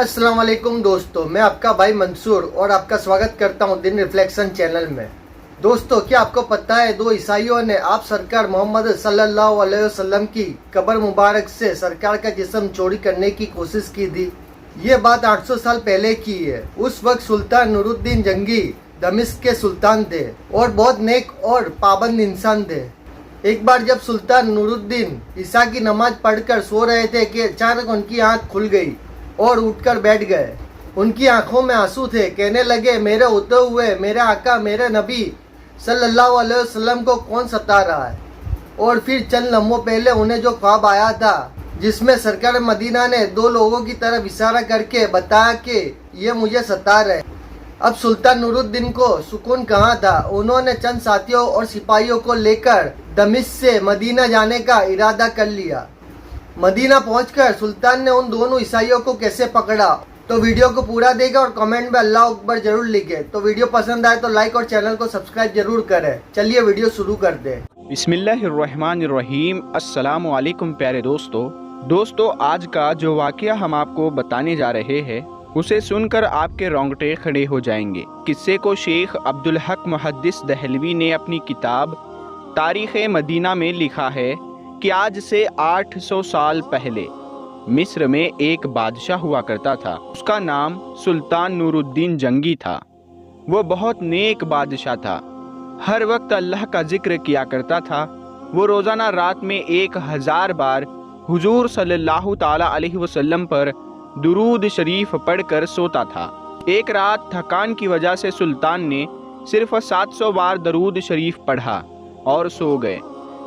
अस्सलाम वालेकुम दोस्तों, मैं आपका भाई मंसूर और आपका स्वागत करता हूं दिन रिफ्लेक्शन चैनल में। दोस्तों, क्या आपको पता है दो ईसाइयों ने आप सरकार मोहम्मद सल्लल्लाहु अलैहि वसल्लम की कब्र मुबारक से सरकार का जिस्म चोरी करने की कोशिश की थी। ये बात 800 साल पहले की है। उस वक्त सुल्तान नूरुद्दीन जंगी दमिश्क के सुल्तान थे और बहुत नेक और पाबंद इंसान थे। एक बार जब सुल्तान नूरुद्दीन ईसा की नमाज पढ़कर सो रहे थे कि अचानक उनकी आंख खुल गई और उठकर बैठ गए। उनकी आंखों में आंसू थे। कहने लगे, मेरे होते हुए मेरे आका मेरे नबी सल्लल्लाहु अलैहि वसल्लम को कौन सता रहा है। और फिर चंद लम्हों पहले उन्हें जो ख्वाब आया था जिसमें सरकार मदीना ने दो लोगों की तरफ इशारा करके बताया कि ये मुझे सता रहे। अब सुल्तान नूरुद्दीन को सुकून कहाँ था। उन्होंने चंद साथियों और सिपाहियों को लेकर दमिश्क से मदीना जाने का इरादा कर लिया। मदीना पहुंचकर सुल्तान ने उन दोनों ईसाइयों को कैसे पकड़ा, तो वीडियो को पूरा देगा और कमेंट में अल्लाह अकबर जरूर लिखे। तो वीडियो पसंद आए तो लाइक और चैनल को सब्सक्राइब जरूर करें। चलिए वीडियो शुरू कर दें। बिस्मिल्लाहिर्रहमानिर्रहीम। अस्सलामु अलैकुम प्यारे दोस्तों, आज का जो वाक़या हम आपको बताने जा रहे हैं उसे सुनकर आपके रोंगटे खड़े हो जाएंगे। किस्से को शेख अब्दुल हक मुहद्दिस दहलवी ने अपनी किताब तारीख़ मदीना में लिखा है कि आज से 800 साल पहले मिस्र में एक बादशाह हुआ करता था। उसका नाम सुल्तान नूरुद्दीन जंगी था। वो बहुत नेक बादशाह था। हर वक्त अल्लाह का जिक्र किया करता था। वो रोज़ाना रात में 1000 बार हुजूर सल्लल्लाहु ताला अलैहि वसल्लम पर दुरूद शरीफ पढ़कर सोता था। एक रात थकान की वजह से सुल्तान ने सिर्फ 700 बार दरूद शरीफ पढ़ा और सो गए।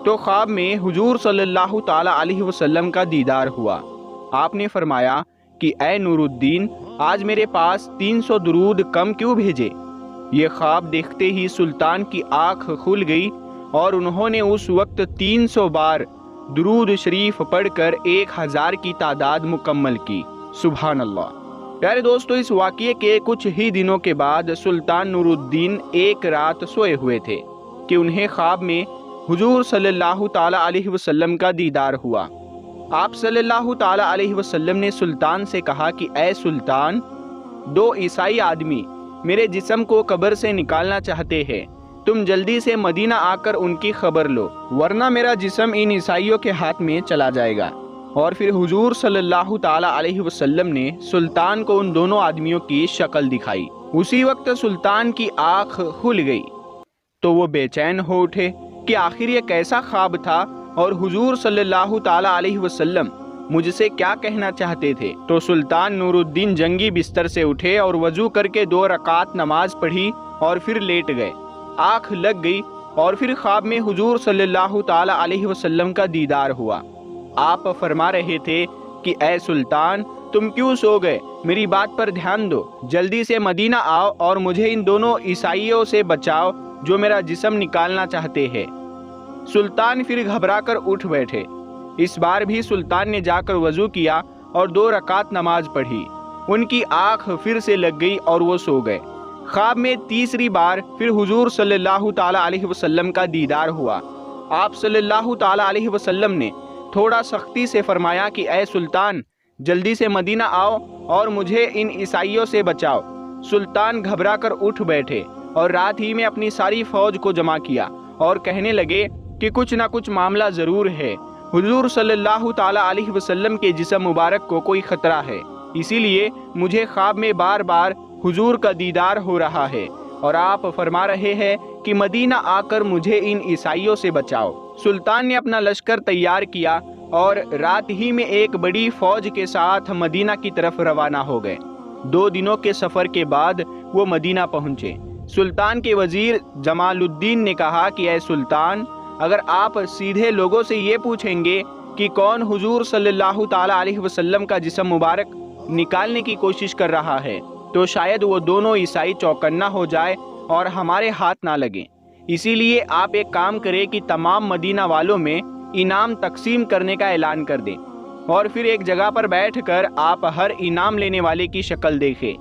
तो ख्वाब में हुजूर सल्लल्लाहु ताला अलैहि वसल्लम का दीदार हुआ। आपने फरमाया कि ए नूरुद्दीन, आज मेरे पास 300 दुरूद कम क्यों भेजे। ये ख्वाब देखते ही सुल्तान की आँख खुल गई और उन्होंने उस वक्त 300 बार दुरूद शरीफ पढ़कर 1000 की तादाद मुकम्मल की। सुभान अल्लाह। प्यारे दोस्तों, इस वाक़ये के कुछ ही दिनों के बाद सुल्तान नूरुद्दीन एक रात सोए हुए थे कि उन्हें ख्वाब में हुजूर सल्लल्लाहु ताला अलैहि वसल्लम का दीदार हुआ। आप सल्लल्लाहु ताला अलैहि वसल्लम ने सुल्तान से कहा कि ए सुल्तान, दो ईसाई आदमी मेरे जिस्म को कब्र से निकालना चाहते हैं। तुम जल्दी से मदीना आकर उनकी खबर लो, वरना मेरा जिस्म इन ईसाइयों के हाथ में चला जाएगा। और फिर हुजूर सल्लल्लाहु ताला अलैहि वसल्लम ने सुल्तान को उन दोनों आदमियों की शक्ल दिखाई। उसी वक्त सुल्तान की आँख खुल गई तो वो बेचैन हो उठे कि आखिर ये कैसा ख्वाब था और हुजूर सल्लल्लाहु ताला अलैहि वसल्लम मुझसे क्या कहना चाहते थे। तो सुल्तान नूरुद्दीन जंगी बिस्तर से उठे और वजू करके 2 रकात नमाज पढ़ी और फिर लेट गए। आँख लग गई और फिर ख्वाब में हुजूर सल्लल्लाहु ताला अलैहि वसल्लम का दीदार हुआ। आप फरमा रहे थे कि ए सुल्तान, तुम क्यों सो गए, मेरी बात पर ध्यान दो, जल्दी से मदीना आओ और मुझे इन दोनों ईसाइयों से बचाओ जो मेरा जिस्म निकालना चाहते हैं। सुल्तान फिर घबराकर उठ बैठे। इस बार भी सुल्तान ने जाकर वजू किया और 2 रकात नमाज पढ़ी। उनकी आँख फिर से लग गई और वो सो गए। ख्वाब में तीसरी बार फिर हुजूर सल्लल्लाहु ताला अलैहि वसल्लम का दीदार हुआ। आप सल्लल्लाहु ताला अलैहि वसल्लम ने थोड़ा सख्ती से फरमाया कि ए सुल्तान, जल्दी से मदीना आओ और मुझे इन ईसाइयों से बचाओ। सुल्तान घबरा कर उठ बैठे और रात ही में अपनी सारी फौज को जमा किया और कहने लगे कि कुछ ना कुछ मामला ज़रूर है। हुजूर सल्लल्लाहु ताला अलैहि वसल्लम के जिस्म मुबारक को कोई ख़तरा है, इसीलिए मुझे ख्वाब में बार बार हुजूर का दीदार हो रहा है और आप फरमा रहे हैं कि मदीना आकर मुझे इन ईसाइयों से बचाओ। सुल्तान ने अपना लश्कर तैयार किया और रात ही में एक बड़ी फौज के साथ मदीना की तरफ रवाना हो गए। 2 दिनों के सफ़र के बाद वो मदीना पहुँचे। सुल्तान के वजीर जमालुद्दीन ने कहा कि ए सुल्तान, अगर आप सीधे लोगों से ये पूछेंगे कि कौन हुजूर सल्लल्लाहु ताला अलैहि वसल्लम का जिस्म मुबारक निकालने की कोशिश कर रहा है, तो शायद वो दोनों ईसाई चौकन्ना हो जाए और हमारे हाथ ना लगे। इसीलिए आप एक काम करें कि तमाम मदीना वालों में इनाम तकसीम करने का ऐलान कर दें और फिर एक जगह पर बैठकर आप हर इनाम लेने वाले की शक्ल देखें।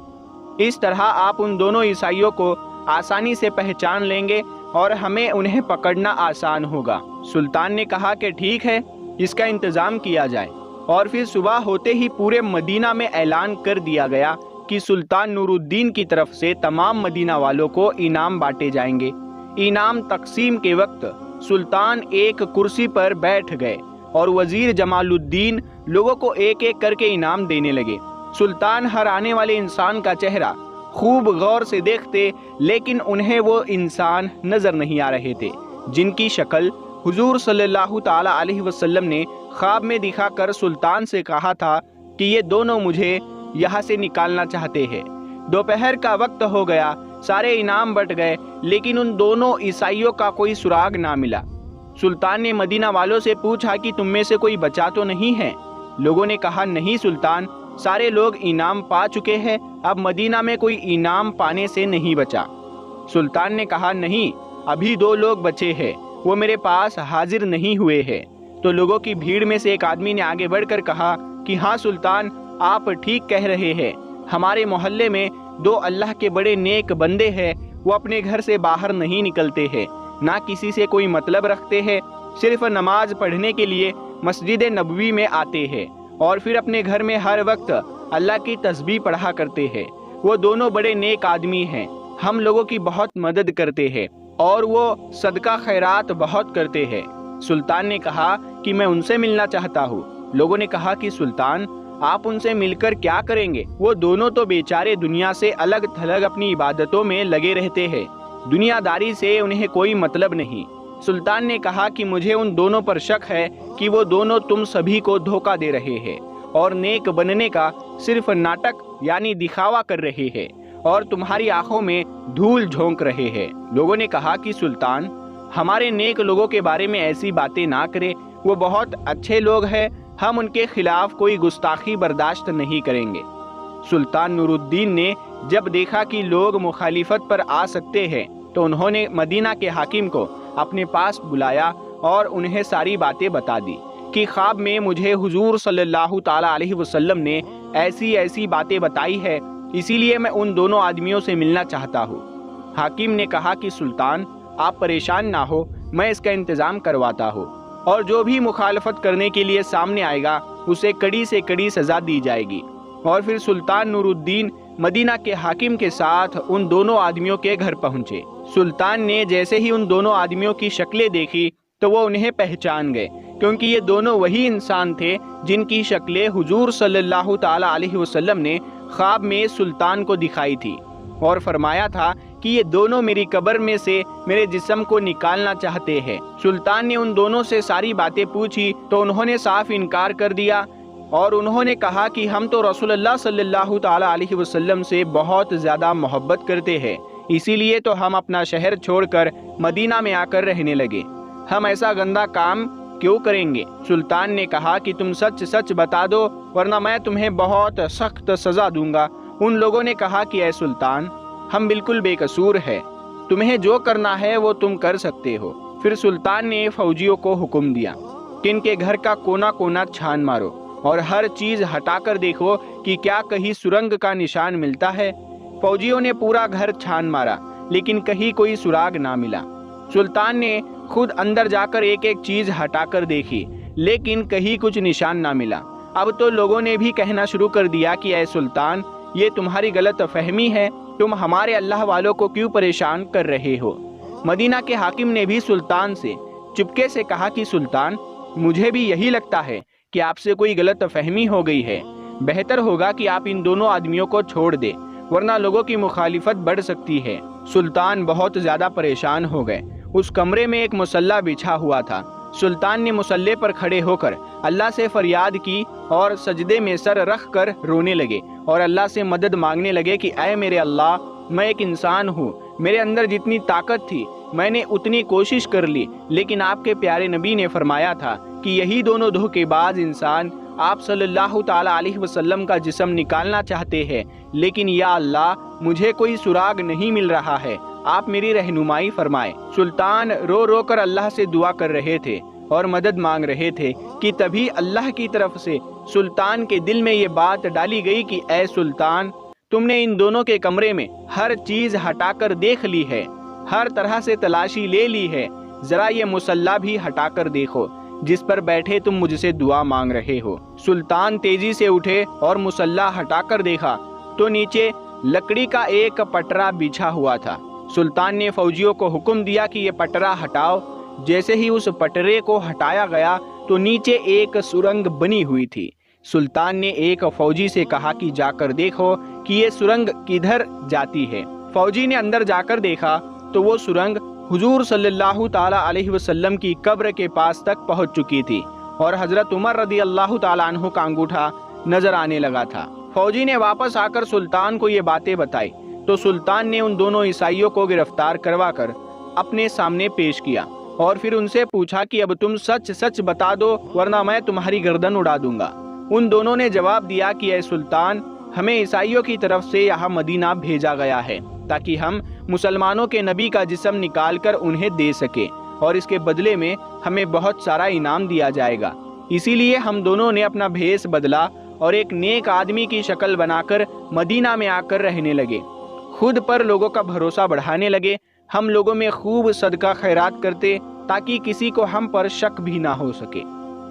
इस तरह आप उन दोनों ईसाइयों को आसानी से पहचान लेंगे और हमें उन्हें पकड़ना आसान होगा। सुल्तान ने कहा कि ठीक है, इसका इंतज़ाम किया जाए। اور پھر صبح ہوتے ہی پورے مدینہ میں اعلان کر دیا گیا کہ سلطان نور الدین کی طرف سے تمام مدینہ والوں کو انعام بانٹے جائیں گے۔ انعام تقسیم کے وقت سلطان ایک کرسی پر بیٹھ گئے اور وزیر جمال الدین لوگوں کو ایک ایک کر کے انعام دینے لگے۔ سلطان ہر آنے والے انسان کا چہرہ خوب غور سے دیکھتے، لیکن انہیں وہ انسان نظر نہیں آ رہے تھے جن کی شکل حضور صلی اللہ تعالی علیہ وسلم نے خواب میں دکھا کر سلطان سے کہا تھا کہ یہ دونوں مجھے یہاں سے نکالنا چاہتے ہیں۔ دوپہر کا وقت ہو گیا، سارے انعام بٹ گئے، لیکن ان دونوں عیسائیوں کا کوئی سراغ نہ ملا۔ سلطان نے مدینہ والوں سے پوچھا کہ تم میں سے کوئی بچا تو نہیں ہے؟ لوگوں نے کہا نہیں سلطان، سارے لوگ انعام پا چکے ہیں، اب مدینہ میں کوئی انعام پانے سے نہیں بچا۔ سلطان نے کہا نہیں، ابھی 2 لوگ بچے ہیں، وہ میرے پاس حاضر نہیں ہوئے ہیں۔ تو لوگوں کی بھیڑ میں سے ایک آدمی نے آگے بڑھ کر کہا کہ ہاں سلطان، آپ ٹھیک کہہ رہے ہیں، ہمارے محلے میں 2 اللہ کے بڑے نیک بندے ہیں، وہ اپنے گھر سے باہر نہیں نکلتے ہیں، نہ کسی سے کوئی مطلب رکھتے ہیں، صرف نماز پڑھنے کے لیے مسجد نبوی میں آتے ہیں اور پھر اپنے گھر میں ہر وقت اللہ کی تسبیح پڑھا کرتے ہیں۔ وہ دونوں بڑے نیک آدمی ہیں، ہم لوگوں کی بہت مدد کرتے ہیں اور وہ صدقہ خیرات بہت کرتے ہیں۔ سلطان نے کہا کہ میں ان سے ملنا چاہتا ہوں۔ لوگوں نے کہا کہ سلطان، آپ ان سے مل کر کیا کریں گے؟ وہ دونوں تو بیچارے دنیا سے الگ تھلگ اپنی عبادتوں میں لگے رہتے ہیں، دنیا داری سے انہیں کوئی مطلب نہیں۔ سلطان نے کہا کہ مجھے ان دونوں پر شک ہے کہ وہ دونوں تم سبھی کو دھوکہ دے رہے ہیں اور نیک بننے کا صرف ناٹک یعنی دکھاوا کر رہے ہیں اور تمہاری آنکھوں میں دھول جھونک رہے ہیں۔ لوگوں نے کہا کہ سلطان، ہمارے نیک لوگوں کے بارے میں ایسی باتیں نہ کرے، وہ بہت اچھے لوگ ہیں، ہم ان کے خلاف کوئی گستاخی برداشت نہیں کریں گے۔ سلطان نور الدین نے جب دیکھا کہ لوگ مخالفت پر آ سکتے ہیں تو انہوں نے مدینہ کے حاکم کو اپنے پاس بلایا اور انہیں ساری باتیں بتا دی کہ خواب میں مجھے حضور صلی اللہ تعالی علیہ وسلم نے ایسی ایسی باتیں بتائی ہے، اسی لیے میں ان دونوں آدمیوں سے ملنا چاہتا ہوں۔ حاکم نے کہا کہ سلطان، آپ پریشان نہ ہو، میں اس کا انتظام کرواتا ہوں، اور جو بھی مخالفت کرنے کے لیے سامنے آئے گا اسے کڑی سے کڑی سزا دی جائے گی۔ اور پھر سلطان نور الدین مدینہ کے حاکم کے ساتھ ان دونوں آدمیوں کے گھر پہنچے۔ سلطان نے جیسے ہی ان دونوں آدمیوں کی شکلیں دیکھی تو وہ انہیں پہچان گئے، کیونکہ یہ دونوں وہی انسان تھے جن کی شکلیں حضور صلی اللہ تعالی علیہ وسلم نے خواب میں سلطان کو دکھائی تھی اور فرمایا تھا کہ یہ دونوں میری قبر میں سے میرے جسم کو نکالنا چاہتے ہیں۔ سلطان نے ان دونوں سے ساری باتیں پوچھی تو انہوں نے صاف انکار کر دیا اور انہوں نے کہا کہ ہم تو رسول اللہ صلی اللہ تعالی علیہ وسلم سے بہت زیادہ محبت کرتے ہیں، اسی لیے تو ہم اپنا شہر چھوڑ کر مدینہ میں آ کر رہنے لگے، ہم ایسا گندا کام کیوں کریں گے؟ سلطان نے کہا کہ تم سچ سچ بتا دو ورنہ میں تمہیں بہت سخت سزا دوں گا۔ ان لوگوں نے کہا کہ اے سلطان، ہم بالکل بے قصور ہیں، تمہیں جو کرنا ہے وہ تم کر سکتے ہو۔ پھر سلطان نے فوجیوں کو حکم دیا کہ ان کے گھر کا کونا کونا چھان مارو اور ہر چیز ہٹا کر دیکھو کہ کیا کہیں سرنگ کا نشان ملتا ہے۔ فوجیوں نے پورا گھر چھان مارا لیکن کہیں کوئی سراغ نہ ملا۔ سلطان نے خود اندر جا کر ایک ایک چیز ہٹا کر دیکھی لیکن کہیں کچھ نشان نہ ملا۔ اب تو لوگوں نے بھی کہنا شروع کر دیا کہ اے سلطان، یہ تمہاری غلط فہمی ہے، تم ہمارے اللہ والوں کو کیوں پریشان کر رہے ہو؟ مدینہ کے حاکم نے بھی سلطان سے چپکے سے کہا کہ سلطان، مجھے بھی یہی لگتا ہے کہ آپ سے کوئی غلط فہمی ہو گئی ہے، بہتر ہوگا کہ آپ ان دونوں آدمیوں کو چھوڑ دیں ورنہ لوگوں کی مخالفت بڑھ سکتی ہے۔ سلطان بہت زیادہ پریشان ہو گئے۔ اس کمرے میں ایک مصلی بچھا ہوا تھا۔ سلطان نے مصلی پر کھڑے ہو کر اللہ سے فریاد کی اور سجدے میں سر رکھ کر رونے لگے اور اللہ سے مدد مانگنے لگے کہ اے میرے اللہ، میں ایک انسان ہوں، میرے اندر جتنی طاقت تھی میں نے اتنی کوشش کر لی، لیکن آپ کے پیارے نبی نے فرمایا تھا کہ یہی دونوں دھوکے باز انسان آپ صلی اللہ تعالی علیہ وسلم کا جسم نکالنا چاہتے ہیں، لیکن یا اللہ، مجھے کوئی سراغ نہیں مل رہا ہے، آپ میری رہنمائی فرمائے۔ سلطان رو رو کر اللہ سے دعا کر رہے تھے اور مدد مانگ رہے تھے کہ تبھی اللہ کی طرف سے سلطان کے دل میں یہ بات ڈالی گئی کہ اے سلطان، تم نے ان دونوں کے کمرے میں ہر چیز ہٹا کر دیکھ لی ہے، ہر طرح سے تلاشی لے لی ہے، ذرا یہ مصلی بھی ہٹا کر دیکھو، जिस पर बैठे तुम मुझसे दुआ मांग रहे हो। सुल्तान तेजी से उठे और मुसल्ला हटाकर देखा तो नीचे लकड़ी का एक पटरा बिछा हुआ था। सुल्तान ने फौजियों को हुक्म दिया कि ये पटरा हटाओ। जैसे ही उस पटरे को हटाया गया तो नीचे एक सुरंग बनी हुई थी। सुल्तान ने एक फौजी से कहा कि जाकर देखो कि ये सुरंग किधर जाती है। फौजी ने अंदर जाकर देखा तो वो सुरंग हुजूर सल्लल्लाहु ताला अलैहि वसल्लम की कब्र के पास तक पहुंच चुकी थी और हजरत उमर रदी अल्लाह ताला अन्हु का अंगूठा नजर आने लगा था। फौजी ने वापस आकर सुल्तान को ये बातें बताई तो सुल्तान ने उन दोनों ईसाइयों को गिरफ्तार करवाकर अपने सामने पेश किया और फिर उनसे पूछा कि अब तुम सच सच बता दो वरना मैं तुम्हारी गर्दन उड़ा दूंगा। उन दोनों ने जवाब दिया कि ऐ सुल्तान, हमें ईसाइयों की तरफ से यहाँ मदीना भेजा गया है ताकि हम मुसलमानों के नबी का जिस्म निकाल कर उन्हें दे सके और इसके बदले में हमें बहुत सारा इनाम दिया जाएगा। इसीलिए हम दोनों ने अपना भेष बदला और एक नेक आदमी की शक्ल बनाकर मदीना में आकर रहने लगे। खुद पर लोगों का भरोसा बढ़ाने लगे। हम लोगों में खूब सदका खैरात करते ताकि किसी को हम पर शक भी ना हो सके।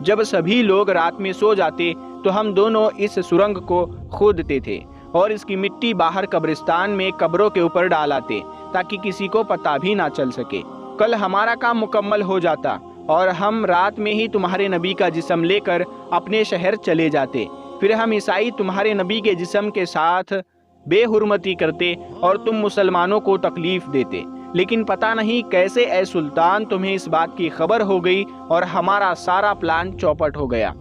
जब सभी लोग रात में सो जाते तो हम दोनों इस सुरंग को खोदते थे और इसकी मिट्टी बाहर कब्रिस्तान में कब्रों के ऊपर डालाते ताकि किसी को पता भी ना चल सके। कल हमारा काम मुकम्मल हो जाता और हम रात में ही तुम्हारे नबी का जिस्म लेकर अपने शहर चले जाते। फिर हम ईसाई तुम्हारे नबी के जिस्म के साथ बेहुरमती करते और तुम मुसलमानों को तकलीफ देते। लेकिन पता नहीं कैसे ऐ सुल्तान तुम्हें इस बात की खबर हो गई और हमारा सारा प्लान चौपट हो गया।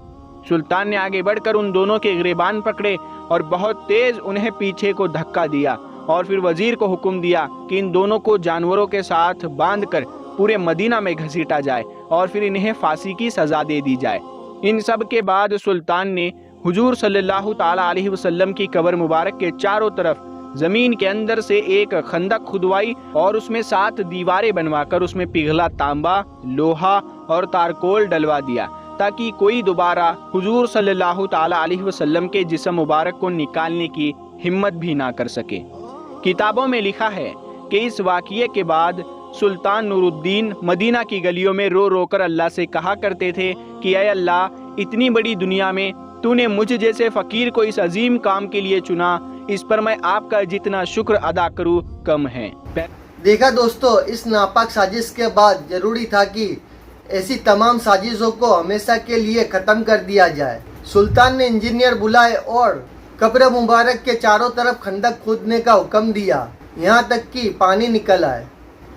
सुल्तान ने आगे बढ़कर उन दोनों के गिरेबान पकड़े और बहुत तेज उन्हें पीछे को धक्का दिया और फिर वजीर को हुक्म दिया कि इन दोनों को जानवरों के साथ बांधकर पूरे मदीना में घसीटा जाए और फिर इन्हें फांसी की सजा दे दी जाए। इन सब के बाद सुल्तान ने हुजूर सल्लल्लाहु ताला अलैहि वसल्लम की कब्र मुबारक के चारों तरफ जमीन के अंदर से एक खंदक खुदवाई और उसमें 7 दीवारें बनवाकर उसमें पिघला तांबा, लोहा और तारकोल डलवा दिया ताकि कोई दोबारा हुजूर सल्लल्लाहु ताला अलैहि वसल्लम के जिस्म मुबारक को निकालने की हिम्मत भी ना कर सके। किताबों में लिखा है कि इस वाक़ये के बाद सुल्तान नूरुद्दीन मदीना की गलियों में रो रो कर अल्लाह से कहा करते थे कि ऐ अल्लाह, इतनी बड़ी दुनिया में तूने मुझ जैसे फ़कीर को इस अजीम काम के लिए चुना, इस पर मैं आपका जितना शुक्र अदा करूँ कम है। देखा दोस्तों, इस नापाक साजिश के बाद जरूरी था कि ऐसी तमाम साजिशों को हमेशा के लिए ख़त्म कर दिया जाए। सुल्तान ने इंजीनियर बुलाए और कब्र मुबारक के चारों तरफ खंदक खोदने का हुक्म दिया, यहाँ तक कि पानी निकल आए।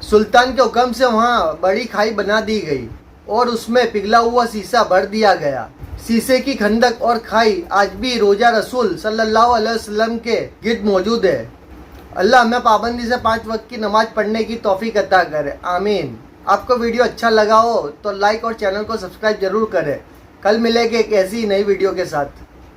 सुल्तान के हुक्म से वहाँ बड़ी खाई बना दी गई और उसमें पिघला हुआ शीशा भर दिया गया। शीशे की खंदक और खाई आज भी रोजा रसूल सल्लल्लाहु अलैहि वसल्लम के गिर्द मौजूद है। अल्लाह हमें पाबंदी से 5 वक्त की नमाज पढ़ने की तौफीक अता करे, आमीन। आपको वीडियो अच्छा लगा हो तो लाइक और चैनल को सब्सक्राइब जरूर करें। कल मिलेंगे एक ऐसी ही नई वीडियो के साथ।